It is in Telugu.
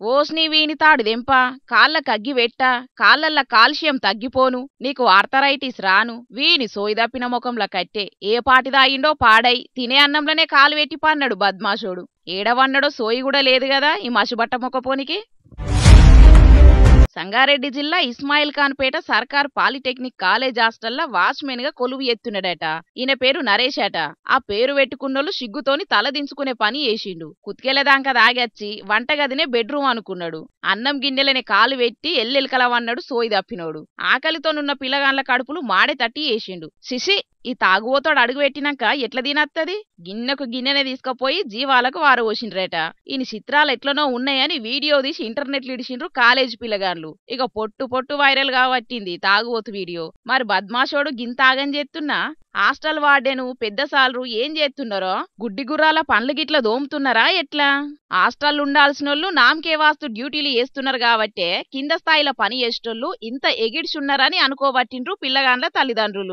ఓస్ని వీని తాడుదెంప కాళ్ళకు అగ్గి పెట్ట కాళ్ళల్ల కాల్షియం తగ్గిపోను నీకు ఆర్థరైటిస్ రాను వీని సోయిదప్పిన ముఖంల కట్టే ఏ పాటి దాయిండో పాడై తినే అన్నంలోనే కాలు పెట్టి పన్నాడు బద్మాషోడు. ఏడవన్నడో సోయి కూడా లేదు కదా ఈ మసిబట్ట మొక్కపోనికి. సంగారెడ్డి జిల్లా ఇస్మాయిల్ ఖాన్ పేట సర్కార్ పాలిటెక్నిక్ కాలేజ్ హాస్టల్లో వాచ్మెన్ గా కొలువు ఎత్తున్నడట. ఈయన పేరు నరేష్ అట. ఆ పేరు పెట్టుకున్నోళ్ళు సిగ్గుతోని తలదించుకునే పని చేసిండు. కుతికెలదాంక దాగచ్చి వంటగదినే బెడ్రూమ్ అనుకున్నాడు. అన్నం గిన్నెలనే కాలు పెట్టి ఎల్లెలకలవన్నాడు సోయి తప్పినోడు. ఆకలితోనున్న పిల్లగాండ్ల కడుపులు మాడే తట్టి చేసిండు. శిషి ఈ తాగుబోతోడు అడుగు పెట్టినాక ఎట్లా తినత్తది. గిన్నెకు గిన్నెనే తీసుకుపోయి జీవాలకు వారవోసిండ్రట. ఈయన చిత్రాలు ఎట్లనో ఉన్నాయని వీడియో తీసి ఇంటర్నెట్లు ఇడిచిండ్రు కాలేజీ పిల్లగాండ్లు. ఇక పొట్టు పొట్టు వైరల్ కావట్టింది తాగుబోతు వీడియో. మరి బద్మాషోడు గింత ఆగం చేస్తున్నా హాస్టల్ వార్డెను పెద్ద సాలరు ఏం చేస్తున్నారో గుడ్డి గుర్రాల పండ్లు గిట్ల దోముతున్నారా ఎట్లా. హాస్టల్ ఉండాల్సినోళ్ళు నామకే వాస్తు డ్యూటీలు చేస్తున్నారు కాబట్టే కింద స్థాయిలో పని చేసేటోళ్ళు ఇంత ఎగిడ్చున్నారని అనుకోబట్టిండ్రు పిల్లగాండ్ల తల్లిదండ్రులు.